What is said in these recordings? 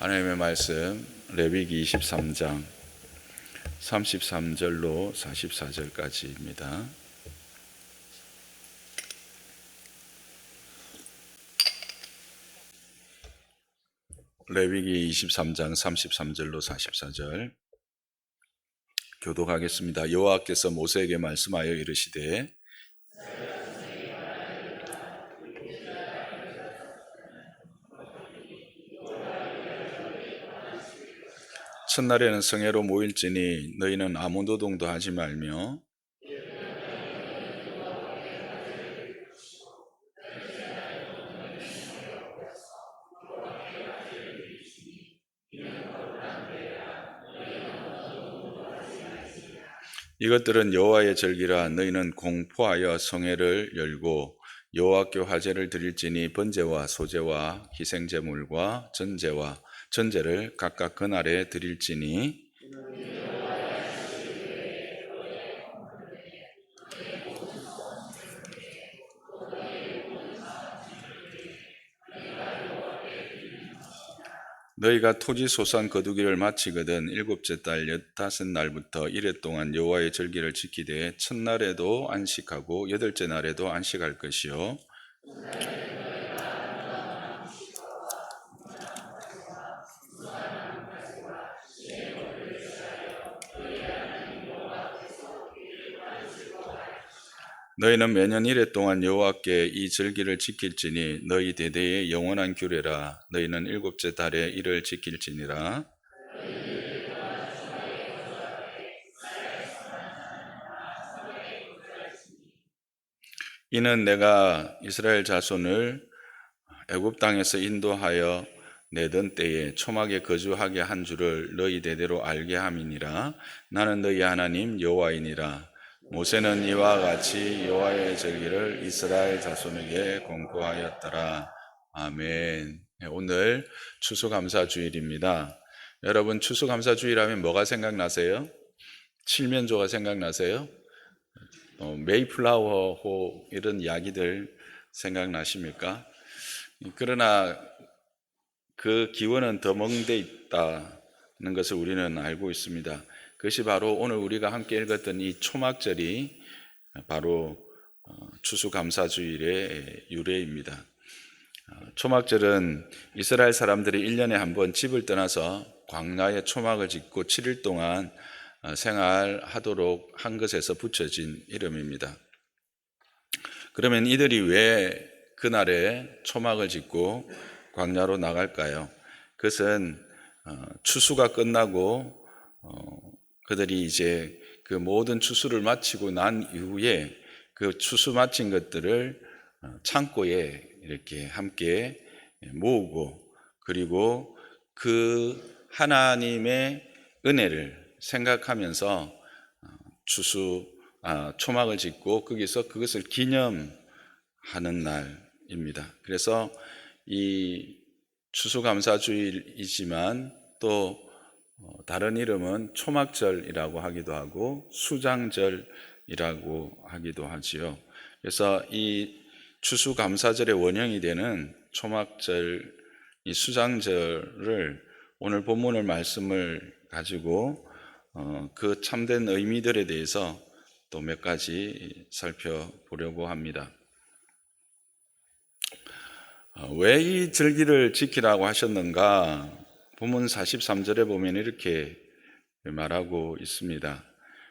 하나님의 말씀 레위기 23장 33절로 44절까지입니다. 레위기 23장 33절로 44절 교독하겠습니다. 여호와께서 모세에게 말씀하여 이르시되 첫날에는 성회로 모일지니 너희는 아무 노동도 하지 말며 이것들은 여호와의 절기라. 너희는 공포하여 성회를 열고 여호와께 화제를 드릴지니 번제와 소제와 희생제물과 전제를 각각 그날에 드릴지니 너희가 토지 소산 거두기를 마치거든 일곱째 달 15날부터 이래 동안 여호와의 절기를 지키되 첫날에도 안식하고 여덟째 날에도 안식할 것이요 너희는 매년 이래 동안 여호와께 이 절기를 지킬지니 너희 대대의 영원한 규례라. 너희는 일곱째 달에 이를 지킬지니라. 이는 내가 이스라엘 자손을 애굽 땅에서 인도하여 내던 때에 초막에 거주하게 한 줄을 너희 대대로 알게 함이니라. 나는 너희 하나님 여호와이니라. 모세는 이와 같이 여호와의 절기를 이스라엘 자손에게 공고하였더라. 아멘. 오늘 추수감사주일입니다. 여러분, 추수감사주일하면 뭐가 생각나세요? 칠면조가 생각나세요? 메이플라워 이런 이야기들 생각나십니까? 그러나 그 기원은 더 먼 데 있다는 것을 우리는 알고 있습니다. 그것이 바로 오늘 우리가 함께 읽었던 이 초막절이 바로 추수감사주일의 유래입니다. 초막절은 이스라엘 사람들이 1년에 한 번 집을 떠나서 광야에 초막을 짓고 7일 동안 생활하도록 한 것에서 붙여진 이름입니다. 그러면 이들이 왜 그날에 초막을 짓고 광야로 나갈까요? 그것은 추수가 끝나고 그들이 이제 그 모든 추수를 마치고 난 이후에 그 추수 마친 것들을 창고에 이렇게 함께 모으고 그리고 그 하나님의 은혜를 생각하면서 초막을 짓고 거기서 그것을 기념하는 날입니다. 그래서 이 추수감사주일이지만 또 다른 이름은 초막절이라고 하기도 하고 수장절이라고 하기도 하지요. 그래서 이 추수감사절의 원형이 되는 초막절, 이 수장절을 오늘 본문의 말씀을 가지고 그 참된 의미들에 대해서 또 몇 가지 살펴보려고 합니다. 왜 이 절기를 지키라고 하셨는가? 본문 43절에 보면 이렇게 말하고 있습니다.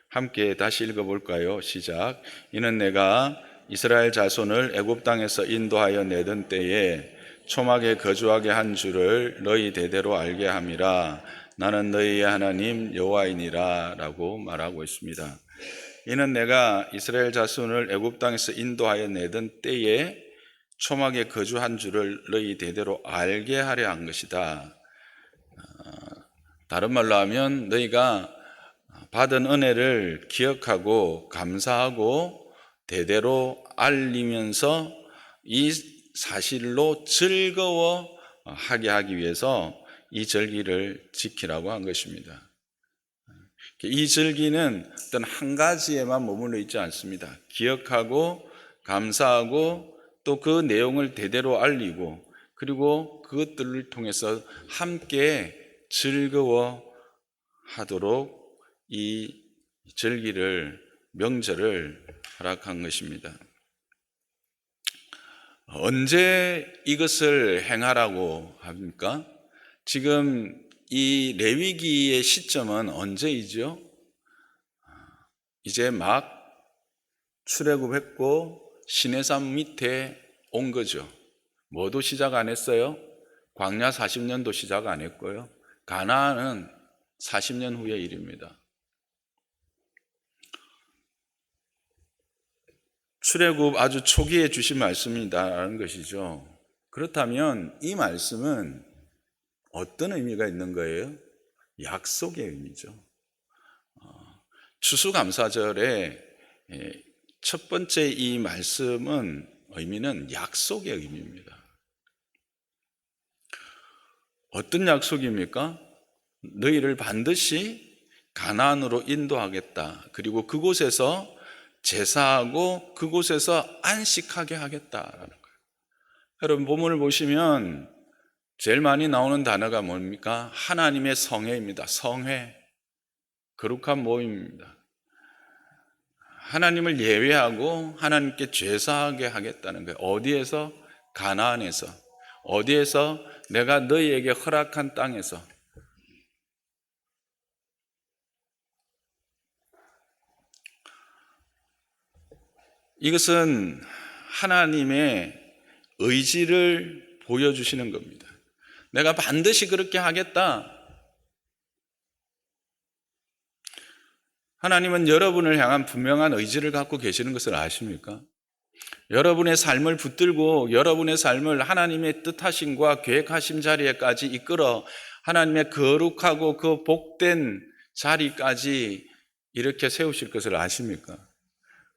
함께 다시 읽어볼까요? 시작. 이는 내가 이스라엘 자손을 애굽 땅에서 인도하여 내던 때에 초막에 거주하게 한 줄을 너희 대대로 알게 함이라. 나는 너희의 하나님 여호와이니라 라고 말하고 있습니다. 이는 내가 이스라엘 자손을 애굽 땅에서 인도하여 내던 때에 초막에 거주한 줄을 너희 대대로 알게 하려 한 것이다. 다른 말로 하면 너희가 받은 은혜를 기억하고 감사하고 대대로 알리면서 이 사실로 즐거워하게 하기 위해서 이 절기를 지키라고 한 것입니다. 이 절기는 어떤 한 가지에만 머물러 있지 않습니다. 기억하고 감사하고 또 그 내용을 대대로 알리고 그리고 그것들을 통해서 함께 즐거워하도록 이 명절을 허락한 것입니다. 언제 이것을 행하라고 합니까? 지금 이 레위기의 시점은 언제이죠? 이제 막 출애굽했고 시내산 밑에 온 거죠. 뭐도 시작 안 했어요? 광야 40년도 시작 안 했고요. 가나안은 40년 후의 일입니다. 출애굽 아주 초기에 주신 말씀이다라는 것이죠. 그렇다면 이 말씀은 어떤 의미가 있는 거예요? 약속의 의미죠. 추수감사절의 첫 번째 이 말씀은 의미는 약속의 의미입니다. 어떤 약속입니까? 너희를 반드시 가나안으로 인도하겠다. 그리고 그곳에서 제사하고 그곳에서 안식하게 하겠다라는 거예요. 여러분 본문을 보시면 제일 많이 나오는 단어가 뭡니까? 하나님의 성회입니다. 성회, 거룩한 모임입니다. 하나님을 예외하고 하나님께 제사하게 하겠다는 거예요. 어디에서? 가나안에서. 어디에서? 내가 너희에게 허락한 땅에서. 이것은 하나님의 의지를 보여주시는 겁니다. 내가 반드시 그렇게 하겠다. 하나님은 여러분을 향한 분명한 의지를 갖고 계시는 것을 아십니까? 여러분의 삶을 붙들고 여러분의 삶을 하나님의 뜻하심과 계획하심 자리에까지 이끌어 하나님의 거룩하고 그 복된 자리까지 이렇게 세우실 것을 아십니까?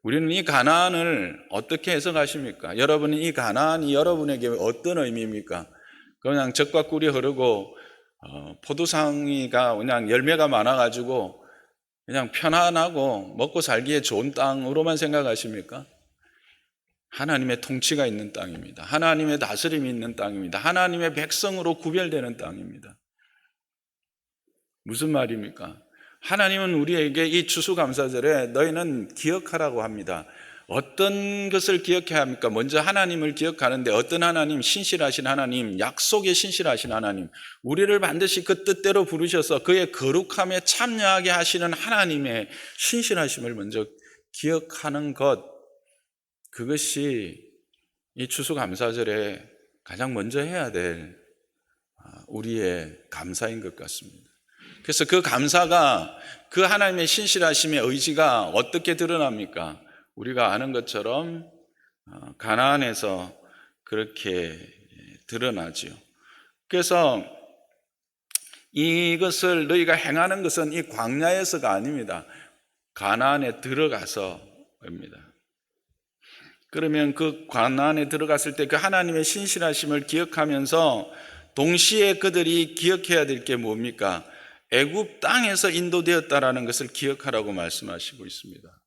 우리는 이 가나안을 어떻게 해석하십니까? 여러분은 이 가나안이 여러분에게 어떤 의미입니까? 그냥 젖과 꿀이 흐르고 포도상이가 그냥 열매가 많아가지고 그냥 편안하고 먹고 살기에 좋은 땅으로만 생각하십니까? 하나님의 통치가 있는 땅입니다. 하나님의 다스림이 있는 땅입니다. 하나님의 백성으로 구별되는 땅입니다. 무슨 말입니까? 하나님은 우리에게 이 추수감사절에 너희는 기억하라고 합니다. 어떤 것을 기억해야 합니까? 먼저 하나님을 기억하는데 어떤 하나님? 신실하신 하나님, 약속에 신실하신 하나님, 우리를 반드시 그 뜻대로 부르셔서 그의 거룩함에 참여하게 하시는 하나님의 신실하심을 먼저 기억하는 것, 그것이 이 추수감사절에 가장 먼저 해야 될 우리의 감사인 것 같습니다. 그래서 그 감사가, 그 하나님의 신실하심의 의지가 어떻게 드러납니까? 우리가 아는 것처럼 가나안에서 그렇게 드러나지요. 그래서 이것을 너희가 행하는 것은 이 광야에서가 아닙니다. 가나안에 들어가서입니다. 그러면 그 가나안에 들어갔을 때 그 하나님의 신실하심을 기억하면서 동시에 그들이 기억해야 될 게 뭡니까? 애굽 땅에서 인도되었다라는 것을 기억하라고 말씀하시고 있습니다.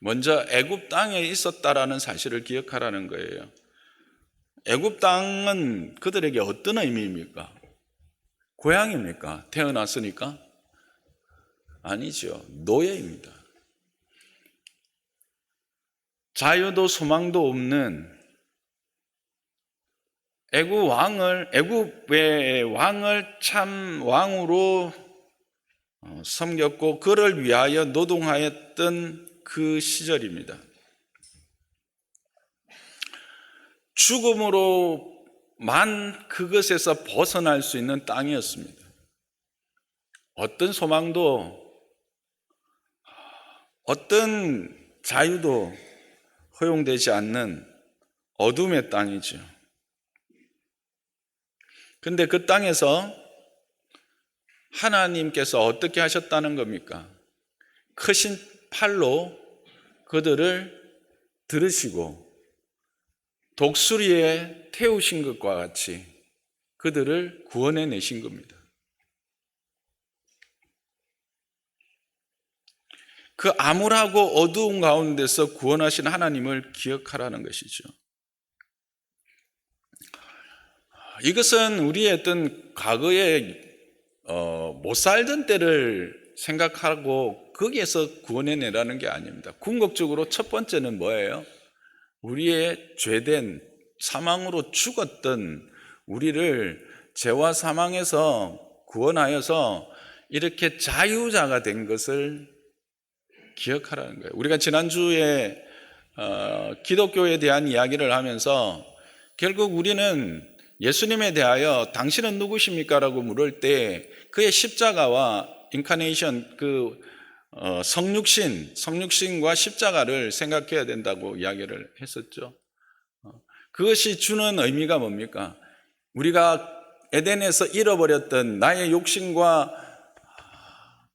먼저 애굽 땅에 있었다라는 사실을 기억하라는 거예요. 애굽 땅은 그들에게 어떤 의미입니까? 고향입니까? 태어났으니까? 아니죠. 노예입니다. 자유도 소망도 없는 애굽의 왕을 참 왕으로 섬겼고 그를 위하여 노동하였던 그 시절입니다. 죽음으로만 그것에서 벗어날 수 있는 땅이었습니다. 어떤 소망도 어떤 자유도 허용되지 않는 어둠의 땅이죠. 근데 그 땅에서 하나님께서 어떻게 하셨다는 겁니까? 크신 팔로 그들을 들으시고 독수리에 태우신 것과 같이 그들을 구원해 내신 겁니다. 그 암울하고 어두운 가운데서 구원하신 하나님을 기억하라는 것이죠. 이것은 우리의 어떤 과거에 못 살던 때를 생각하고 거기에서 구원해내라는 게 아닙니다. 궁극적으로 첫 번째는 뭐예요? 우리의 죄된 사망으로 죽었던 우리를 죄와 사망에서 구원하여서 이렇게 자유자가 된 것을 기억하라는 거예요. 우리가 지난주에 기독교에 대한 이야기를 하면서 결국 우리는 예수님에 대하여 당신은 누구십니까? 라고 물을 때 그의 십자가와 인카네이션, 성육신과 십자가를 생각해야 된다고 이야기를 했었죠. 그것이 주는 의미가 뭡니까? 우리가 에덴에서 잃어버렸던 나의 욕심과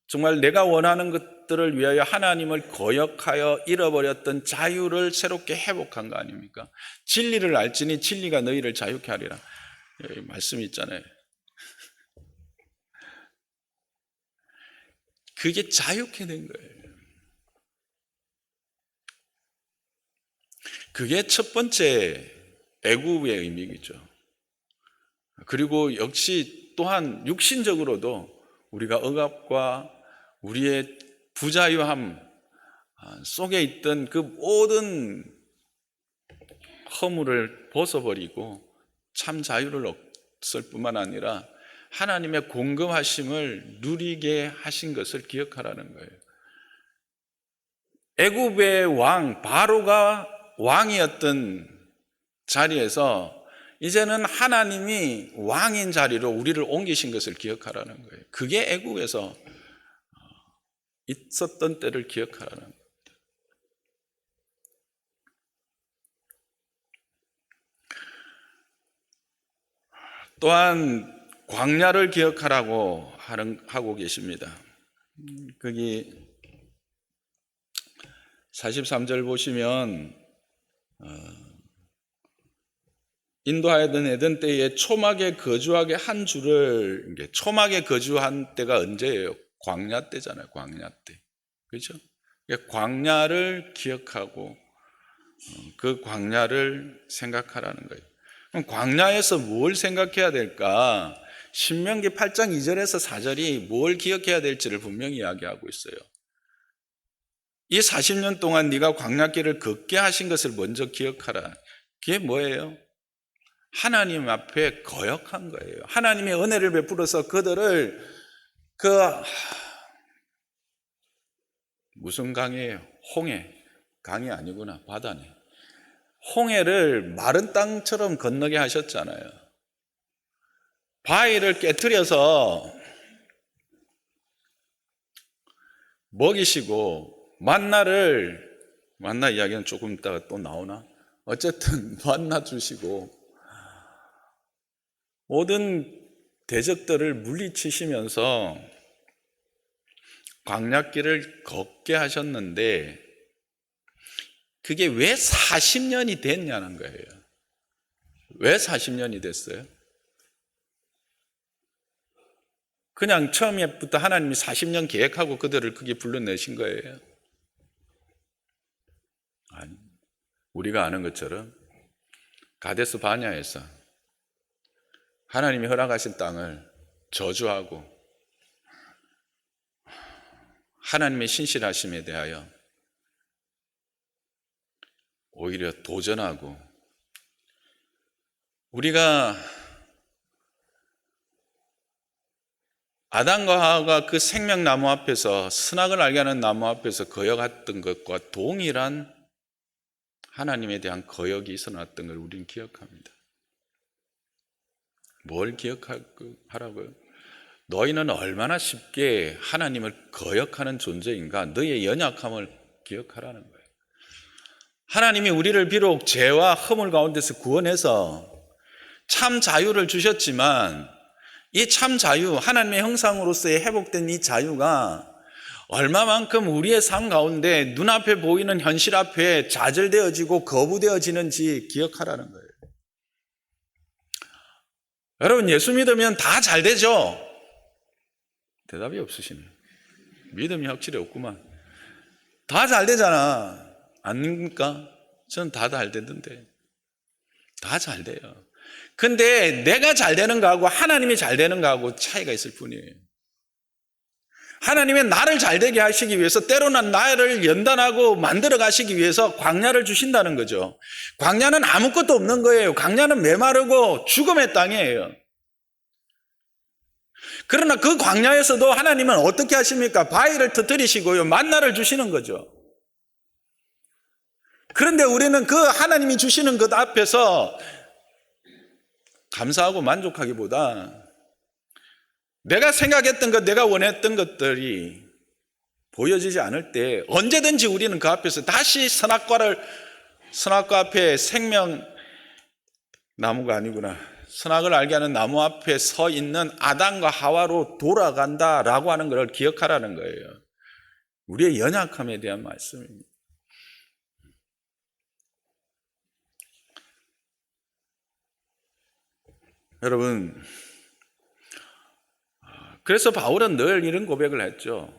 정말 내가 원하는 것들을 위하여 하나님을 거역하여 잃어버렸던 자유를 새롭게 회복한 거 아닙니까? 진리를 알지니 진리가 너희를 자유케 하리라. 여기 말씀이 있잖아요. 그게 자유케 된 거예요. 그게 첫 번째 애굽의 의미이죠. 그리고 역시 또한 육신적으로도 우리가 억압과 우리의 부자유함 속에 있던 그 모든 허물을 벗어버리고 참 자유를 얻을 뿐만 아니라 하나님의 공급하심을 누리게 하신 것을 기억하라는 거예요. 애굽의 왕 바로가 왕이었던 자리에서 이제는 하나님이 왕인 자리로 우리를 옮기신 것을 기억하라는 거예요. 그게 애굽에서 있었던 때를 기억하라는 겁니다. 또한 광야를 기억하라고 하고 계십니다. 거기 43절 보시면 인도하던 에덴 때에 초막에 거주하게 한 주를, 초막에 거주한 때가 언제예요? 광야 때잖아요. 광야 때. 그렇죠? 광야를 기억하고 그 광야를 생각하라는 거예요. 그럼 광야에서 뭘 생각해야 될까? 신명기 8장 2절에서 4절이 뭘 기억해야 될지를 분명히 이야기하고 있어요. 이 40년 동안 네가 광야길을 걷게 하신 것을 먼저 기억하라. 그게 뭐예요? 하나님 앞에 거역한 거예요. 하나님의 은혜를 베풀어서 그들을 무슨 강이에요? 홍해. 강이 아니구나. 바다네. 홍해를 마른 땅처럼 건너게 하셨잖아요. 바위를 깨트려서 먹이시고 만나 이야기는 조금 이따가 또 나오나? 어쨌든 만나 주시고 모든 대적들을 물리치시면서 광야길을 걷게 하셨는데 그게 왜 40년이 됐냐는 거예요. 왜 40년이 됐어요? 그냥 처음에부터 하나님이 40년 계획하고 그들을 거기에 불러내신 거예요? 아니, 우리가 아는 것처럼 가데스 바냐에서 하나님이 허락하신 땅을 저주하고 하나님의 신실하심에 대하여 오히려 도전하고, 우리가 아담과 하와가 그 생명나무 앞에서, 선악을 알게 하는 나무 앞에서 거역했던 것과 동일한 하나님에 대한 거역이 있어놨던 걸 우리는 기억합니다. 뭘 기억하라고요? 너희는 얼마나 쉽게 하나님을 거역하는 존재인가? 너희의 연약함을 기억하라는 거예요. 하나님이 우리를 비록 죄와 허물 가운데서 구원해서 참 자유를 주셨지만 이 참 자유, 하나님의 형상으로서의 회복된 이 자유가 얼마만큼 우리의 삶 가운데 눈앞에 보이는 현실 앞에 좌절되어지고 거부되어지는지 기억하라는 거예요. 여러분, 예수 믿으면 다 잘 되죠? 대답이 없으시네요. 믿음이 확실히 없구만. 다 잘 되잖아. 아닙니까? 저는 다 잘 되던데. 다 잘 돼요. 근데 내가 잘 되는 거하고 하나님이 잘 되는 거하고 차이가 있을 뿐이에요. 하나님의 나를 잘 되게 하시기 위해서 때로는 나를 연단하고 만들어 가시기 위해서 광야를 주신다는 거죠. 광야는 아무것도 없는 거예요. 광야는 메마르고 죽음의 땅이에요. 그러나 그 광야에서도 하나님은 어떻게 하십니까? 바위를 터뜨리시고요, 만나를 주시는 거죠. 그런데 우리는 그 하나님이 주시는 것 앞에서 감사하고 만족하기보다 내가 생각했던 것, 내가 원했던 것들이 보여지지 않을 때 언제든지 우리는 그 앞에서 다시 선악과 앞에 나무가 아니구나. 선악을 알게 하는 나무 앞에 서 있는 아담과 하와로 돌아간다라고 하는 걸 기억하라는 거예요. 우리의 연약함에 대한 말씀입니다. 여러분, 그래서 바울은 늘 이런 고백을 했죠.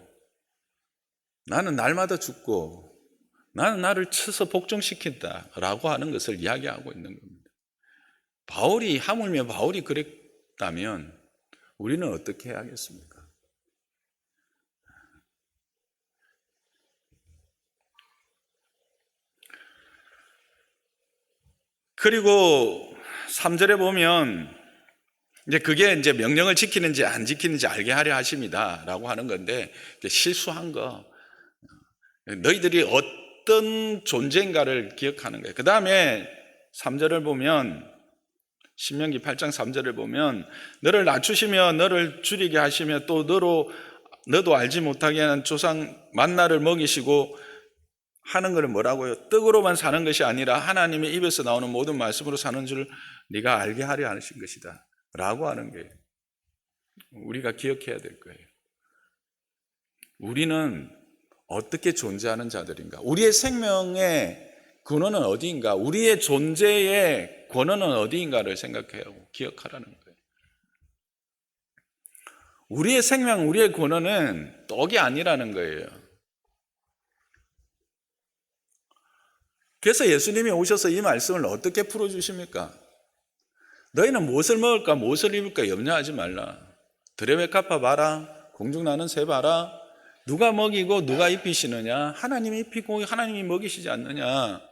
나는 날마다 죽고 나는 나를 쳐서 복종시킨다라고 하는 것을 이야기하고 있는 겁니다. 하물며 바울이 그랬다면 우리는 어떻게 해야겠습니까? 그리고 3절에 보면 이제 그게 이제 명령을 지키는지 안 지키는지 알게 하려 하십니다 라고 하는 건데, 실수한 거, 너희들이 어떤 존재인가를 기억하는 거예요. 그 다음에 3절을 보면, 신명기 8장 3절을 보면, 너를 낮추시며 너를 줄이게 하시며 또 너도 알지 못하게 하는 조상 만나를 먹이시고 하는 걸 뭐라고요? 떡으로만 사는 것이 아니라 하나님의 입에서 나오는 모든 말씀으로 사는 줄 네가 알게 하려 하신 것이다 라고 하는 게 우리가 기억해야 될 거예요. 우리는 어떻게 존재하는 자들인가? 우리의 생명의 근원은 어디인가? 우리의 존재의 권원은 어디인가를 생각하고 기억하라는 거예요. 우리의 생명, 우리의 권원은 떡이 아니라는 거예요. 그래서 예수님이 오셔서 이 말씀을 어떻게 풀어주십니까? 너희는 무엇을 먹을까 무엇을 입을까 염려하지 말라. 들의 백합화 봐라. 공중 나는 새 봐라. 누가 먹이고 누가 입히시느냐? 하나님이 입히고 하나님이 먹이시지 않느냐?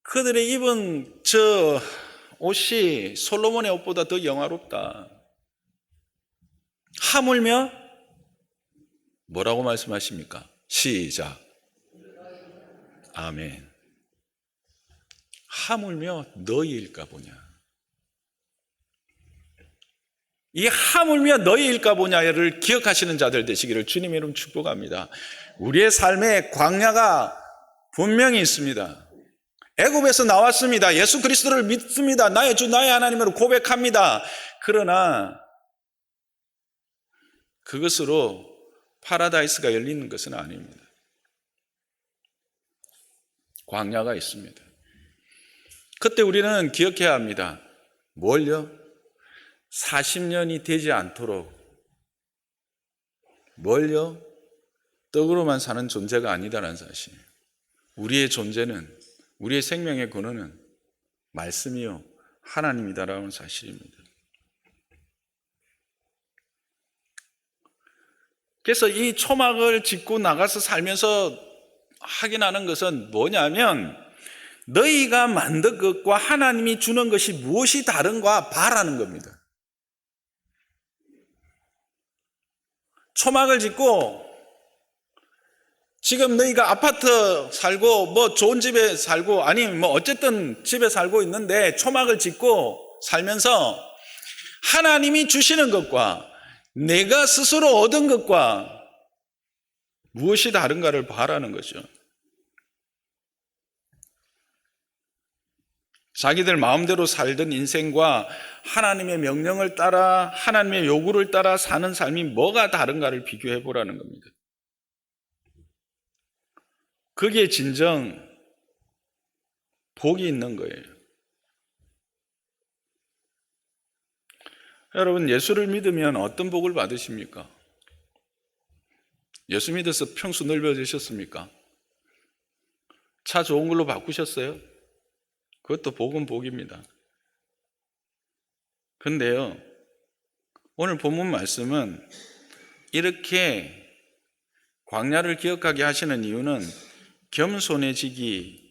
그들의 입은 저 옷이 솔로몬의 옷보다 더 영화롭다. 하물며 뭐라고 말씀하십니까? 시작. 아멘. 하물며 너희일까 보냐. 이 하물며 너희일까 보냐를 기억하시는 자들 되시기를 주님의 이름 축복합니다. 우리의 삶에 광야가 분명히 있습니다. 애굽에서 나왔습니다. 예수 그리스도를 믿습니다. 나의 주 나의 하나님으로 고백합니다. 그러나 그것으로 파라다이스가 열리는 것은 아닙니다. 광야가 있습니다. 그때 우리는 기억해야 합니다. 뭘요? 40년이 되지 않도록 뭘요? 떡으로만 사는 존재가 아니다라는 사실. 우리의 존재는, 우리의 생명의 근원은 말씀이요 하나님이다라는 사실입니다. 그래서 이 초막을 짚고 나가서 살면서 확인하는 것은 뭐냐면, 너희가 만든 것과 하나님이 주는 것이 무엇이 다른가 봐라는 겁니다. 초막을 짓고 지금 너희가 아파트 살고 뭐 좋은 집에 살고 아니면 뭐 어쨌든 집에 살고 있는데 초막을 짓고 살면서 하나님이 주시는 것과 내가 스스로 얻은 것과 무엇이 다른가를 봐라는 거죠. 자기들 마음대로 살던 인생과 하나님의 명령을 따라 하나님의 요구를 따라 사는 삶이 뭐가 다른가를 비교해 보라는 겁니다. 거기에 진정 복이 있는 거예요. 여러분, 예수를 믿으면 어떤 복을 받으십니까? 예수 믿어서 평수 넓어지셨습니까? 차 좋은 걸로 바꾸셨어요? 그것도 복은 복입니다. 근데요, 오늘 본문 말씀은 이렇게 광야를 기억하게 하시는 이유는 겸손해지기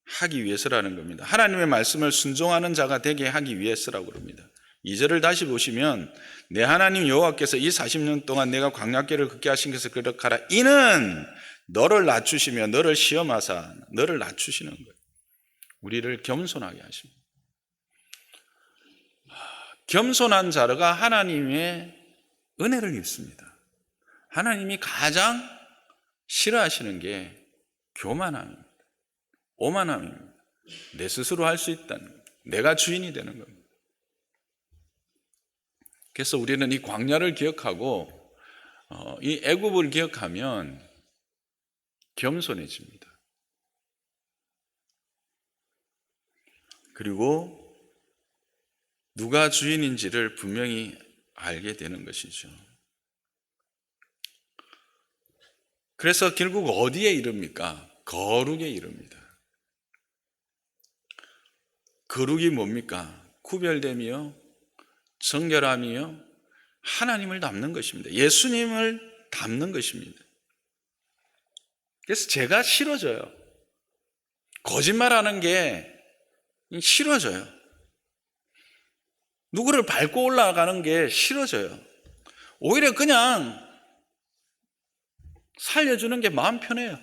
하기 위해서라는 겁니다. 하나님의 말씀을 순종하는 자가 되게 하기 위해서라고 그럽니다. 2절을 다시 보시면 내 하나님 여호와께서 이 40년 동안 내가 광야길을 걷게 하신 것을 그렇게 하라. 이는 너를 낮추시며 너를 시험하사 너를 낮추시는 거예요. 우리를 겸손하게 하십니다. 겸손한 자가 하나님의 은혜를 입습니다. 하나님이 가장 싫어하시는 게 교만함입니다. 오만함입니다. 내 스스로 할 수 있다는 겁니다. 내가 주인이 되는 겁니다. 그래서 우리는 이 광야를 기억하고 이 애굽을 기억하면 겸손해집니다. 그리고 누가 주인인지를 분명히 알게 되는 것이죠. 그래서 결국 어디에 이릅니까? 거룩에 이릅니다. 거룩이 뭡니까? 구별됨이요, 정결함이요, 하나님을 닮는 것입니다. 예수님을 닮는 것입니다. 그래서 제가 싫어져요. 거짓말하는 게 싫어져요. 누구를 밟고 올라가는 게 싫어져요. 오히려 그냥 살려주는 게 마음 편해요.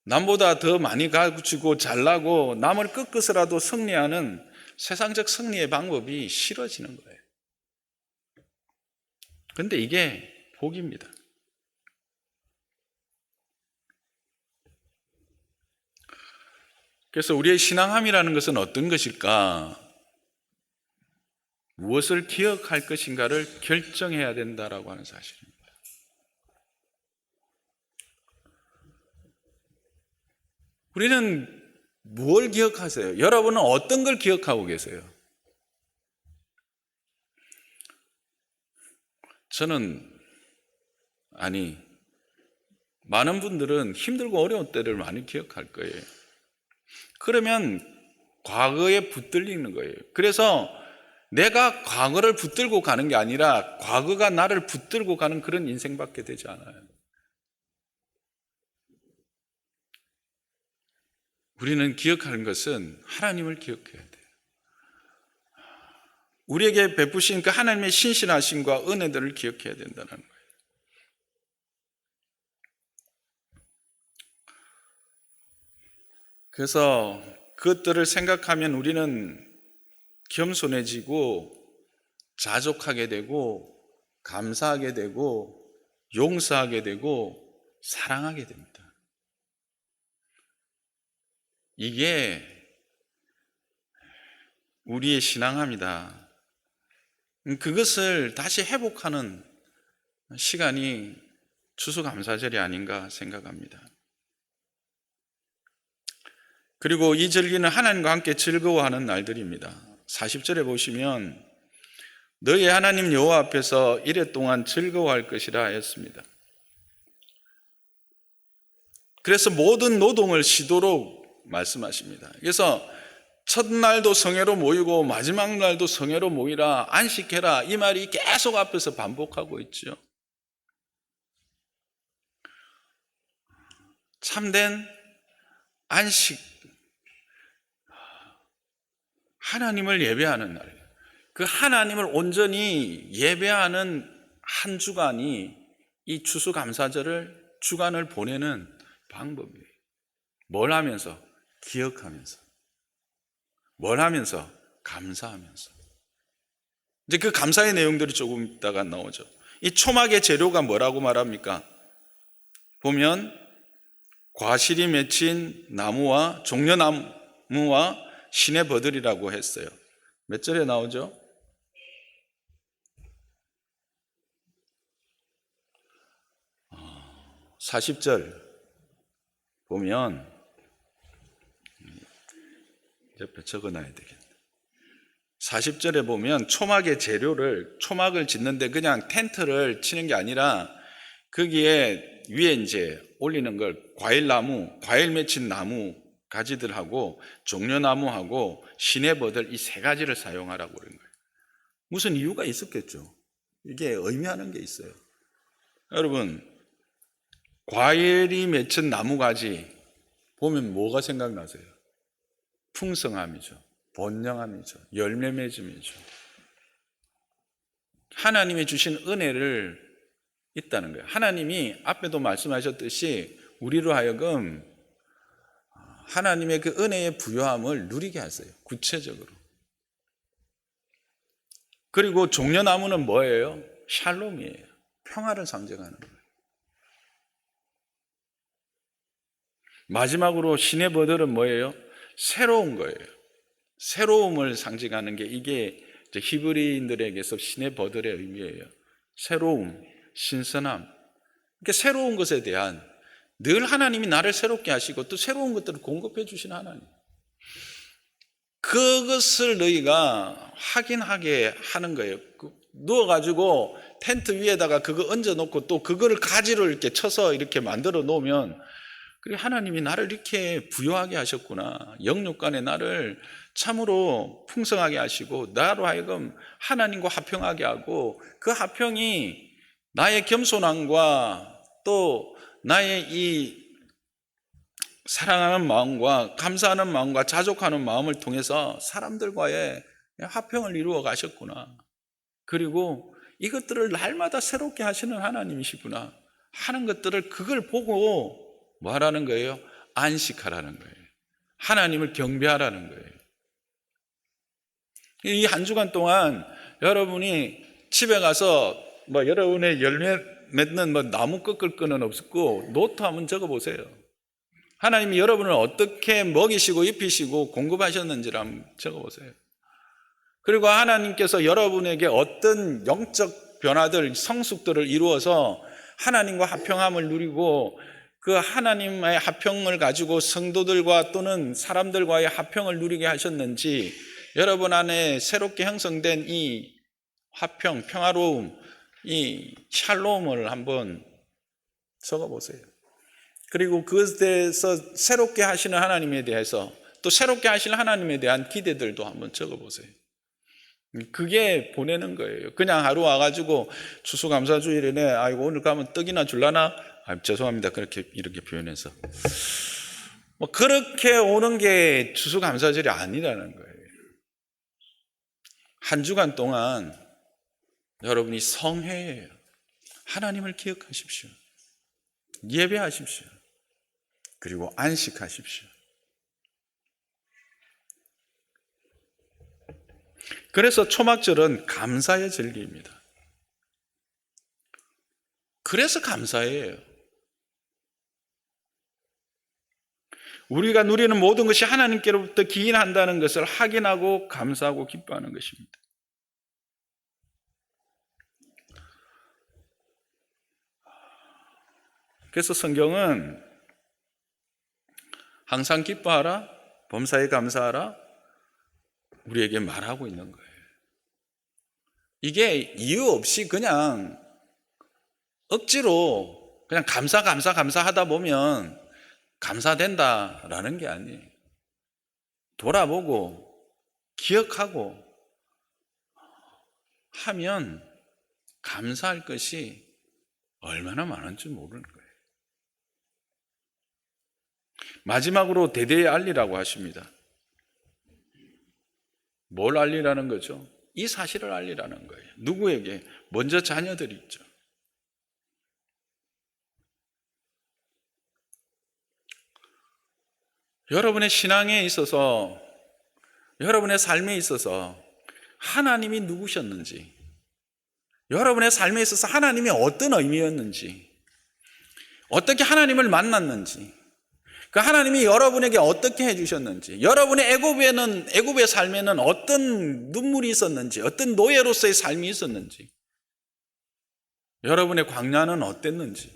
남보다 더 많이 가지고 잘나고 남을 꺾어서라도 승리하는 세상적 승리의 방법이 싫어지는 거예요. 그런데 이게 복입니다. 그래서 우리의 신앙함이라는 것은 어떤 것일까? 무엇을 기억할 것인가를 결정해야 된다라고 하는 사실입니다. 우리는 뭘 기억하세요? 여러분은 어떤 걸 기억하고 계세요? 많은 분들은 힘들고 어려운 때를 많이 기억할 거예요. 그러면 과거에 붙들리는 거예요. 그래서 내가 과거를 붙들고 가는 게 아니라 과거가 나를 붙들고 가는 그런 인생밖에 되지 않아요. 우리는 기억하는 것은 하나님을 기억해야 돼요. 우리에게 베푸신 그 하나님의 신실하심과 은혜들을 기억해야 된다는 거예요. 그래서 그것들을 생각하면 우리는 겸손해지고 자족하게 되고 감사하게 되고 용서하게 되고 사랑하게 됩니다. 이게 우리의 신앙함이다. 그것을 다시 회복하는 시간이 추수감사절이 아닌가 생각합니다. 그리고 이 절기는 하나님과 함께 즐거워하는 날들입니다. 40절에 보시면 너희 하나님 여호와 앞에서 이레 동안 즐거워할 것이라 하였습니다. 그래서 모든 노동을 쉬도록 말씀하십니다. 그래서 첫날도 성회로 모이고 마지막 날도 성회로 모이라, 안식해라, 이 말이 계속 앞에서 반복하고 있죠. 참된 안식, 하나님을 예배하는 날, 그 하나님을 온전히 예배하는 한 주간이 이 추수감사절을 주간을 보내는 방법이에요. 뭘 하면서? 기억하면서. 뭘 하면서? 감사하면서. 이제 그 감사의 내용들이 조금 있다가 나오죠. 이 초막의 재료가 뭐라고 말합니까? 보면 과실이 맺힌 나무와 종려나무와 시내버들이라고 했어요. 몇 절에 나오죠? 40절 보면 옆에 적어놔야 되겠네. 40절에 보면 초막의 재료를, 초막을 짓는데 그냥 텐트를 치는 게 아니라 거기에 위에 이제 올리는 걸 과일나무, 과일 맺힌 나무, 가지들하고 종려나무하고 시내버들 이 세 가지를 사용하라고 그런 거예요. 무슨 이유가 있었겠죠. 이게 의미하는 게 있어요. 여러분, 과일이 맺힌 나무가지 보면 뭐가 생각나세요? 풍성함이죠. 번영함이죠. 열매 맺음이죠. 하나님이 주신 은혜를 있다는 거예요. 하나님이 앞에도 말씀하셨듯이 우리로 하여금 하나님의 그 은혜의 부요함을 누리게 하세요. 구체적으로. 그리고 종려나무는 뭐예요? 샬롬이에요. 평화를 상징하는 거예요. 마지막으로 시내버들은 뭐예요? 새로운 거예요. 새로움을 상징하는 게 이게 히브리인들에게서 시내버들의 의미예요. 새로움, 신선함. 그러니까 새로운 것에 대한 늘 하나님이 나를 새롭게 하시고 또 새로운 것들을 공급해 주신 하나님. 그것을 너희가 확인하게 하는 거예요. 누워가지고 텐트 위에다가 그거 얹어놓고 또 그거를 가지로 이렇게 쳐서 이렇게 만들어 놓으면 그래 하나님이 나를 이렇게 부유하게 하셨구나. 영육간에 나를 참으로 풍성하게 하시고 나로 하여금 하나님과 화평하게 하고 그 화평이 나의 겸손함과 또 나의 이 사랑하는 마음과 감사하는 마음과 자족하는 마음을 통해서 사람들과의 화평을 이루어 가셨구나. 그리고 이것들을 날마다 새롭게 하시는 하나님이시구나 하는 것들을 그걸 보고 뭐 하라는 거예요? 안식하라는 거예요. 하나님을 경배하라는 거예요. 이 한 주간 동안 여러분이 집에 가서 뭐 여러분의 열매 맺는 뭐 나무 꺾을 거는 없고 노트 한번 적어보세요. 하나님이 여러분을 어떻게 먹이시고 입히시고 공급하셨는지를 한번 적어보세요. 그리고 하나님께서 여러분에게 어떤 영적 변화들, 성숙들을 이루어서 하나님과 화평함을 누리고 그 하나님의 화평을 가지고 성도들과 또는 사람들과의 화평을 누리게 하셨는지 여러분 안에 새롭게 형성된 이 화평, 평화로움, 이 샬롬을 한번 적어보세요. 그리고 그것에서 새롭게 하시는 하나님에 대해서 또 새롭게 하시는 하나님에 대한 기대들도 한번 적어보세요. 그게 보내는 거예요. 그냥 하루 와가지고 추수감사주일에 아이고 오늘 가면 떡이나 줄라나? 죄송합니다. 그렇게 이렇게 표현해서 뭐 그렇게 오는 게 추수감사절이 아니라는 거예요. 한 주간 동안 여러분이 성회예요. 하나님을 기억하십시오. 예배하십시오. 그리고 안식하십시오. 그래서 초막절은 감사의 절기입니다. 그래서 감사해요. 우리가 누리는 모든 것이 하나님께로부터 기인한다는 것을 확인하고 감사하고 기뻐하는 것입니다. 그래서 성경은 항상 기뻐하라, 범사에 감사하라 우리에게 말하고 있는 거예요. 이게 이유 없이 그냥 억지로 그냥 감사 하다 보면 감사된다라는 게 아니에요. 돌아보고 기억하고 하면 감사할 것이 얼마나 많은지 모르는 거예요. 마지막으로 대대에 알리라고 하십니다. 뭘 알리라는 거죠? 이 사실을 알리라는 거예요. 누구에게? 먼저 자녀들이 있죠. 여러분의 신앙에 있어서 여러분의 삶에 있어서 하나님이 누구셨는지, 여러분의 삶에 있어서 하나님이 어떤 의미였는지, 어떻게 하나님을 만났는지, 그 하나님이 여러분에게 어떻게 해주셨는지, 여러분의 애굽의 삶에는 어떤 눈물이 있었는지, 어떤 노예로서의 삶이 있었는지, 여러분의 광야는 어땠는지,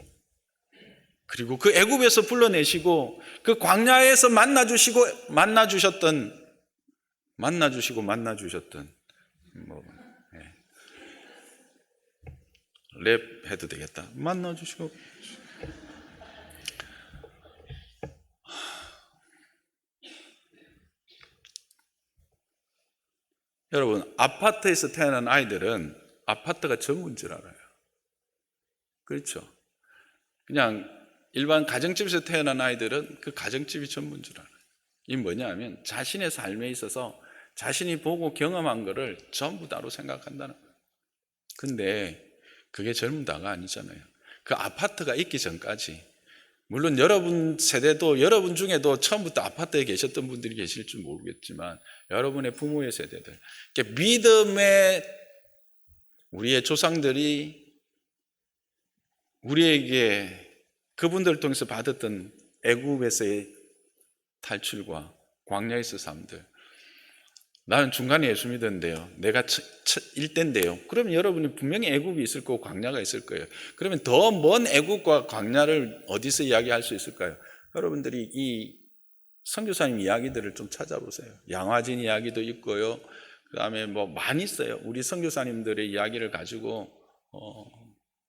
그리고 그 애굽에서 불러내시고 그 광야에서 만나주셨던 랩 해도 되겠다. 만나주시고 여러분, 아파트에서 태어난 아이들은 아파트가 전부인 줄 알아요. 그렇죠? 그냥 일반 가정집에서 태어난 아이들은 그 가정집이 전부인 줄 알아요. 이 뭐냐면 자신의 삶에 있어서 자신이 보고 경험한 거를 전부 다로 생각한다는 거예요. 근데 그게 전부 다가 아니잖아요. 그 아파트가 있기 전까지, 물론 여러분 세대도, 여러분 중에도 처음부터 아파트에 계셨던 분들이 계실 줄 모르겠지만 여러분의 부모의 세대들, 믿음의 우리의 조상들이 우리에게 그분들을 통해서 받았던 애굽에서의 탈출과 광야에서 삶들, 나는 중간에 예수 믿었는데요, 내가 일대인데요, 그러면 여러분이 분명히 애굽이 있을 거고 광야가 있을 거예요. 그러면 더 먼 애굽과 광야를 어디서 이야기할 수 있을까요? 여러분들이 이 선교사님 이야기들을 좀 찾아보세요. 양화진 이야기도 있고요, 그 다음에 뭐 많이 있어요. 우리 선교사님들의 이야기를 가지고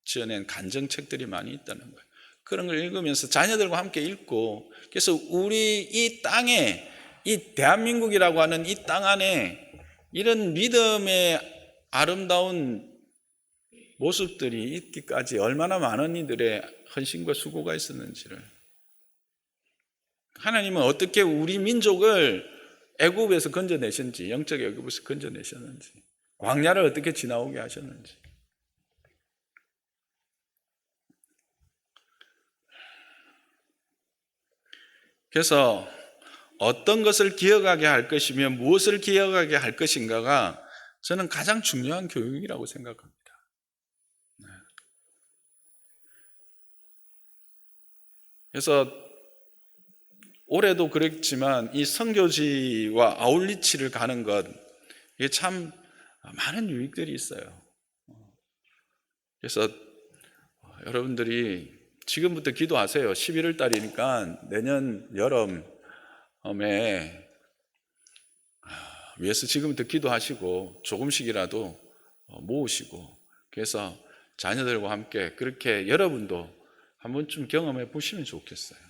지어낸 간증책들이 많이 있다는 거예요. 그런 걸 읽으면서 자녀들과 함께 읽고, 그래서 우리 이 땅에, 이 대한민국이라고 하는 이 땅 안에 이런 믿음의 아름다운 모습들이 있기까지 얼마나 많은 이들의 헌신과 수고가 있었는지를, 하나님은 어떻게 우리 민족을 애굽에서 건져내셨는지, 영적 애굽에서 건져내셨는지, 광야를 어떻게 지나오게 하셨는지. 그래서 어떤 것을 기억하게 할 것이며 무엇을 기억하게 할 것인가가 저는 가장 중요한 교육이라고 생각합니다. 그래서 올해도 그랬지만 이 선교지와 아울리치를 가는 것, 이게 참 많은 유익들이 있어요. 그래서 여러분들이 지금부터 기도하세요. 11월 달이니까 내년 여름에 위해서 지금부터 기도하시고 조금씩이라도 모으시고, 그래서 자녀들과 함께 그렇게 여러분도 한 번쯤 경험해 보시면 좋겠어요.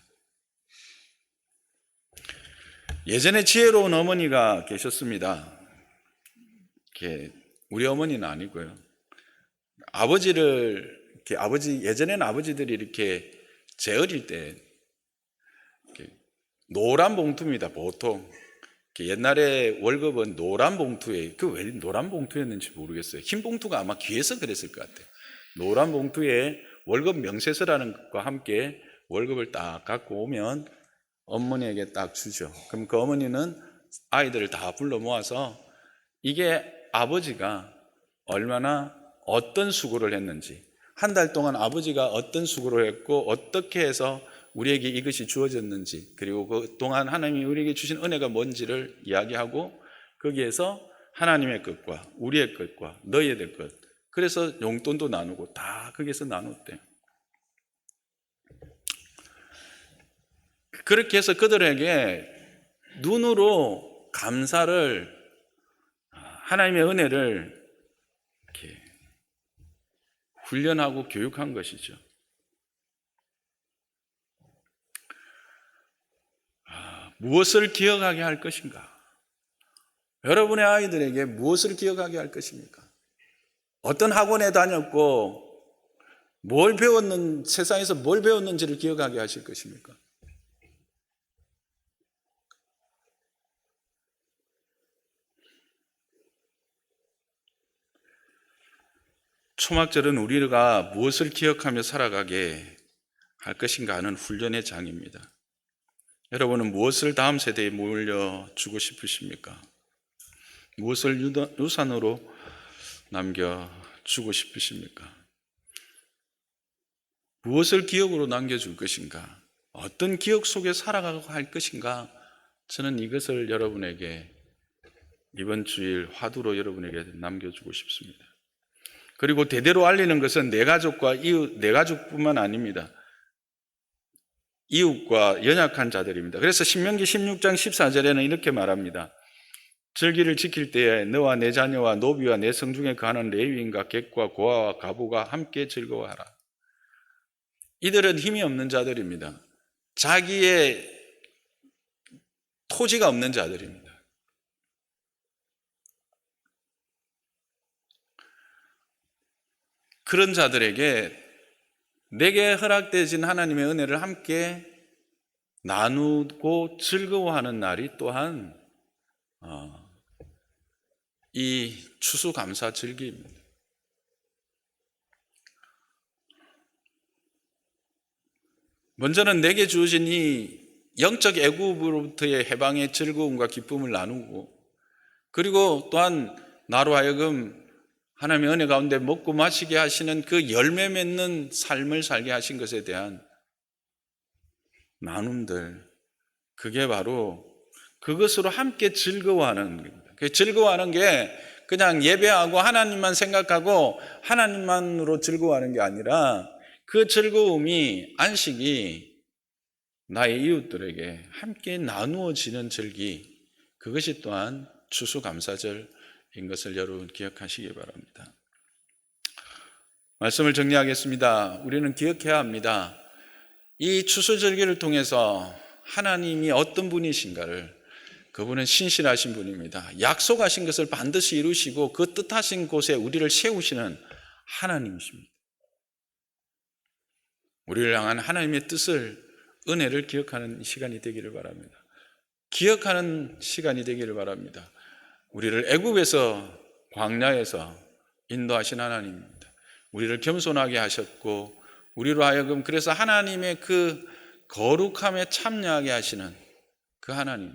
예전에 지혜로운 어머니가 계셨습니다. 우리 어머니는 아니고요. 예전에는 아버지들이 이렇게 제 어릴 때 노란 봉투입니다, 보통. 옛날에 월급은 노란 봉투에, 왜 노란 봉투였는지 모르겠어요. 흰 봉투가 아마 귀해서 그랬을 것 같아요. 노란 봉투에 월급 명세서라는 것과 함께 월급을 딱 갖고 오면 어머니에게 딱 주죠. 그럼 그 어머니는 아이들을 다 불러 모아서 이게 아버지가 얼마나 어떤 수고를 했는지, 한 달 동안 아버지가 어떤 수고를 했고 어떻게 해서 우리에게 이것이 주어졌는지, 그리고 그 동안 하나님이 우리에게 주신 은혜가 뭔지를 이야기하고, 거기에서 하나님의 것과 우리의 것과 너희의 것, 그래서 용돈도 나누고 다 거기에서 나눴대요. 그렇게 해서 그들에게 눈으로 감사를, 하나님의 은혜를 이렇게 훈련하고 교육한 것이죠. 무엇을 기억하게 할 것인가? 여러분의 아이들에게 무엇을 기억하게 할 것입니까? 어떤 학원에 다녔고 세상에서 뭘 배웠는지를 기억하게 하실 것입니까? 초막절은 우리가 무엇을 기억하며 살아가게 할 것인가 하는 훈련의 장입니다. 여러분은 무엇을 다음 세대에 물려주고 싶으십니까? 무엇을 유산으로 남겨주고 싶으십니까? 무엇을 기억으로 남겨줄 것인가? 어떤 기억 속에 살아가고 할 것인가? 저는 이것을 여러분에게 이번 주일 화두로 여러분에게 남겨주고 싶습니다. 그리고 대대로 알리는 것은 내 가족과 이웃, 내 가족뿐만 아닙니다. 이웃과 연약한 자들입니다. 그래서 신명기 16장 14절에는 이렇게 말합니다. 절기를 지킬 때에 너와 내 자녀와 노비와 내 성중에 거하는 레위인과 객과 고아와 가부가 함께 즐거워하라. 이들은 힘이 없는 자들입니다. 자기의 토지가 없는 자들입니다. 그런 자들에게 내게 허락되어진 하나님의 은혜를 함께 나누고 즐거워하는 날이 또한 이 추수감사절기입니다. 먼저는 내게 주어진 이 영적 애굽으로부터의 해방의 즐거움과 기쁨을 나누고, 그리고 또한 나로 하여금 하나님의 은혜 가운데 먹고 마시게 하시는 그 열매 맺는 삶을 살게 하신 것에 대한 나눔들, 그게 바로 그것으로 함께 즐거워하는 겁니다. 그 즐거워하는 게 그냥 예배하고 하나님만 생각하고 하나님만으로 즐거워하는 게 아니라, 그 즐거움이, 안식이 나의 이웃들에게 함께 나누어지는 절기, 그것이 또한 추수감사절인 것을 여러분 기억하시기 바랍니다. 말씀을 정리하겠습니다. 우리는 기억해야 합니다. 이 추수절기를 통해서 하나님이 어떤 분이신가를, 그분은 신실하신 분입니다. 약속하신 것을 반드시 이루시고 그 뜻하신 곳에 우리를 세우시는 하나님이십니다. 우리를 향한 하나님의 뜻을, 은혜를 기억하는 시간이 되기를 바랍니다. 기억하는 시간이 되기를 바랍니다. 우리를 애굽에서, 광야에서 인도하신 하나님입니다. 우리를 겸손하게 하셨고, 우리로 하여금 그래서 하나님의 그 거룩함에 참여하게 하시는 그 하나님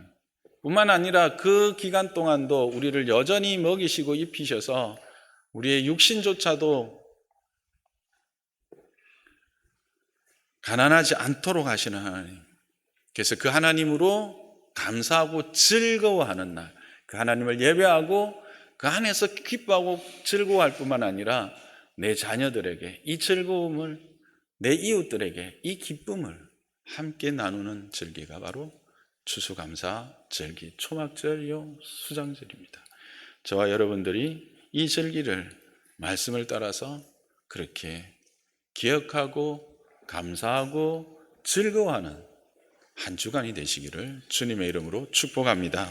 뿐만 아니라 그 기간 동안도 우리를 여전히 먹이시고 입히셔서 우리의 육신조차도 가난하지 않도록 하시는 하나님, 그래서 그 하나님으로 감사하고 즐거워하는 날, 그 하나님을 예배하고 그 안에서 기뻐하고 즐거워할 뿐만 아니라 내 자녀들에게 이 즐거움을, 내 이웃들에게 이 기쁨을 함께 나누는 절기가 바로 추수감사절기, 초막절이요 수장절입니다. 저와 여러분들이 이 절기를 말씀을 따라서 그렇게 기억하고 감사하고 즐거워하는 한 주간이 되시기를 주님의 이름으로 축복합니다.